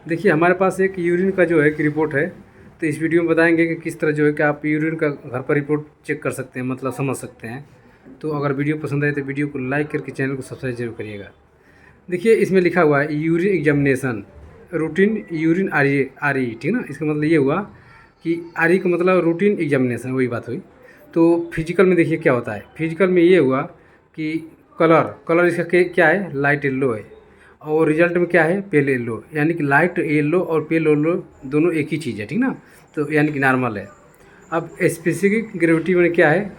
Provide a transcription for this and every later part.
देखिए हमारे पास एक यूरिन का जो है कि रिपोर्ट है, तो इस वीडियो में बताएंगे कि किस तरह जो है कि आप यूरिन का घर पर रिपोर्ट चेक कर सकते हैं, मतलब समझ सकते हैं। तो अगर वीडियो पसंद आए तो वीडियो को लाइक करके चैनल को सब्सक्राइब जरूर करिएगा। देखिए इसमें लिखा हुआ है urine examination routine urine R E, ठीक ना। इसका मतलब ये हुआ कि आर ई का मतलब रूटीन एग्जामिनेशन, वही बात हुई। तो फिजिकल में देखिए क्या होता है। फिजिकल में ये हुआ कि कलर इसका क्या है, लाइट येलो है। और रिजल्ट में क्या है, पेल येलो, यानी कि लाइट येलो और पेल येलो दोनों एक ही चीज़ है, ठीक ना। तो यानी कि नॉर्मल है। अब स्पेसिफिक ग्रेविटी में क्या है,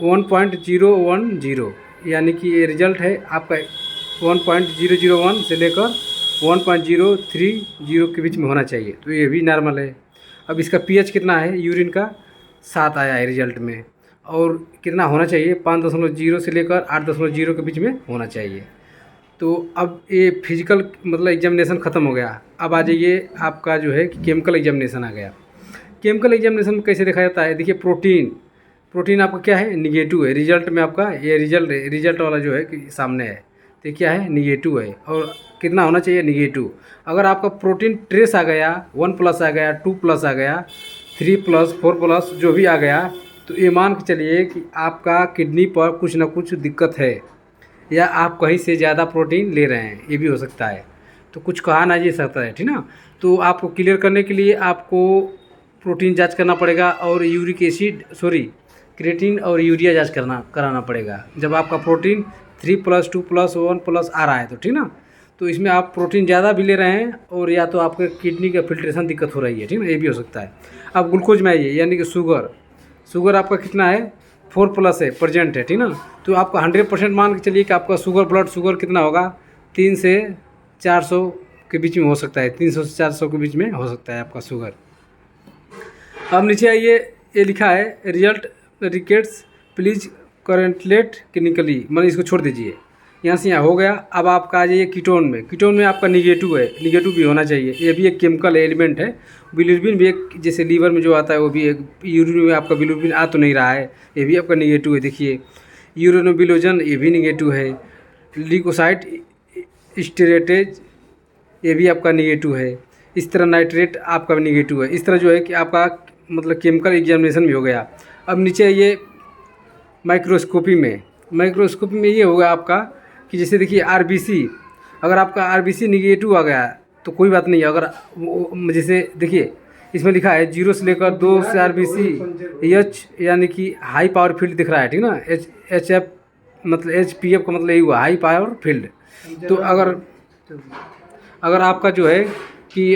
1.010, यानी कि ये रिजल्ट है आपका 1.001 से लेकर 1.030 के बीच में होना चाहिए, तो ये भी नॉर्मल है। अब इसका पीएच कितना है, यूरिन का 7 आया है रिजल्ट में, और कितना होना चाहिए, 5.0 से लेकर 8.0 के बीच में होना चाहिए। तो अब ये फिजिकल मतलब एग्जामिनेशन ख़त्म हो गया। अब आ जाइए आपका जो है कि केमिकल एग्जामिनेशन आ गया। केमिकल एग्जामिनेशन में कैसे देखा जाता है, देखिए प्रोटीन आपका क्या है, निगेटिव है। रिजल्ट में आपका ये रिजल्ट वाला जो है कि सामने है, तो ये क्या है, निगेटिव है। और कितना होना चाहिए, निगेटिव। अगर आपका प्रोटीन ट्रेस आ गया, 1+ आ गया, 2+ आ गया, 3+, 4+ जो भी आ गया, तो ये मान के चलिए कि आपका किडनी पर कुछ ना कुछ दिक्कत है, या आप कहीं से ज़्यादा प्रोटीन ले रहे हैं, ये भी हो सकता है। तो कुछ कहा ना जा सकता है, ठीक ना। तो आपको क्लियर करने के लिए आपको प्रोटीन जांच करना पड़ेगा, और यूरिक एसिड क्रिएटिन और यूरिया जांच कराना पड़ेगा। जब आपका प्रोटीन 3+, 2+, 1+ आ रहा है, तो ठीक ना। तो इसमें आप प्रोटीन ज़्यादा भी ले रहे हैं, और या तो आपके किडनी का फिल्ट्रेशन दिक्कत हो रही है, ठीक ना, ये भी हो सकता है। अब ग्लूकोज में आइए, यानी कि शुगर आपका कितना है, 4+ है, प्रेजेंट है, ठीक ना। तो आपका 100% मान के चलिए कि आपका ब्लड शुगर कितना होगा, 3 से 400 के बीच में हो सकता है, 300 से 400 के बीच में हो सकता है आपका शुगर। अब नीचे आइए, ये लिखा है रिजल्ट रिकेट्स प्लीज करेंटलेट क्लिनिकली, मतलब इसको छोड़ दीजिए, यहाँ से यहाँ हो गया। अब आपका आ जाइए कीटोन में आपका निगेटिव है, निगेटिव भी होना चाहिए। ये भी एक केमिकल एलिमेंट है। बिलिरुबिन भी एक, जैसे लीवर में जो आता है वो भी एक, यूरिन में आपका बिलिरुबिन आ तो नहीं रहा है, ये भी आपका निगेटिव है। देखिए यूरिनोबिलोजन, ये भी निगेटिव है। ल्यूकोसाइट स्टेरेटेज, ये भी आपका निगेटिव है। इस तरह नाइट्रेट आपका भी निगेटिव है। इस तरह जो है कि आपका मतलब केमिकल एग्जामिनेशन भी हो गया। अब नीचे ये माइक्रोस्कोपी में ये होगा आपका कि जैसे देखिए आरबीसी, अगर आपका आरबीसी निगेटिव आ गया तो कोई बात नहीं है। अगर जैसे देखिए इसमें लिखा है 0 से लेकर 2 से आरबीसी एच, यानी कि हाई पावर फील्ड दिख रहा है, ठीक ना। HF मतलब HPF का मतलब यही हुआ, हाई पावर फील्ड। तो अगर आपका जो है कि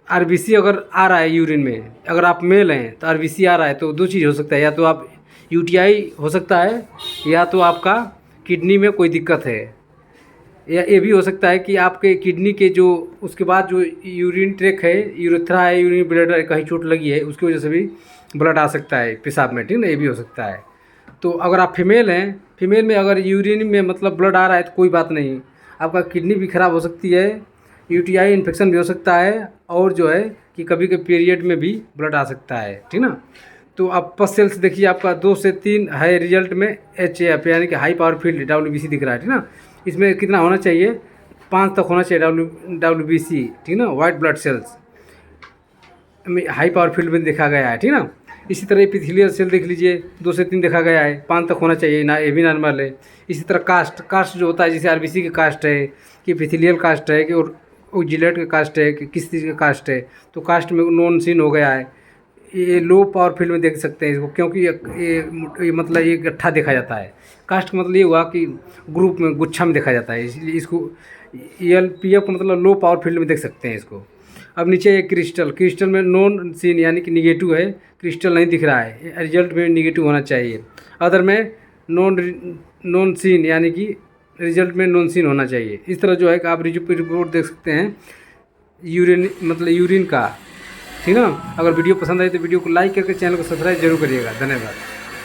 आरबीसी अगर आ रहा है यूरिन में, अगर आप मेल हैं तो आरबीसी आ रहा है, तो दो चीज़ हो सकता है, या तो आप यूटीआई हो सकता है, या तो आपका किडनी में कोई दिक्कत है, या ये भी हो सकता है कि आपके किडनी के जो उसके बाद जो यूरिन ट्रैक है, यूरेथ्रा है, यूरिन ब्लैडर है, कहीं चोट लगी है, उसकी वजह से भी ब्लड आ सकता है पेशाब में, ठीक ना, ये भी हो सकता है। तो अगर आप फीमेल हैं, फीमेल में अगर यूरिन में मतलब ब्लड आ रहा है तो कोई बात नहीं, आपका किडनी भी ख़राब हो सकती है, यूटीआई इन्फेक्शन भी हो सकता है, और जो है कि कभी के पीरियड में भी ब्लड आ सकता है, ठीक ना। तो आप पस सेल्स देखिए, आपका 2 से 3 है रिजल्ट में, HF यानी कि हाई पावर फील्ड WBC दिख रहा है, ठीक ना। इसमें कितना होना चाहिए, 5 तक होना चाहिए WBC, ठीक ना, वाइट ब्लड सेल्स में हाई पावर फील्ड में देखा गया है, ठीक ना। इसी तरह एपिथेलियल सेल देख लीजिए, 2 से 3 देखा गया है, 5 तक होना चाहिए ना, ये भी नॉर्मल है। इसी तरह कास्ट जो होता है, जैसे आरबीसी की कास्ट है, कि एपिथेलियल कास्ट है, कि और जिलेट का कास्ट है, कि किस चीज़ का कास्ट है, तो कास्ट में नॉन सीन हो गया है। ये लो पावर फील्ड में देख सकते हैं इसको, क्योंकि ये मतलब ये गट्ठा देखा जाता है। कास्ट का मतलब ये हुआ कि ग्रुप में, गुच्छा में देखा जाता है, इसलिए इसको LPF का मतलब लो पावर फील्ड में देख सकते हैं इसको। अब नीचे एक क्रिस्टल में नॉन सीन, यानी कि निगेटिव है, क्रिस्टल नहीं दिख रहा है, रिजल्ट में निगेटिव होना चाहिए। अदर में नॉन सीन, यानी कि रिजल्ट में नॉन सीन होना चाहिए। इस तरह जो है कि आप रिपोर्ट देख सकते हैं यूरिन का, ठीक ना। अगर वीडियो पसंद आए तो वीडियो को लाइक करके चैनल को सब्सक्राइब जरूर करिएगा। धन्यवाद।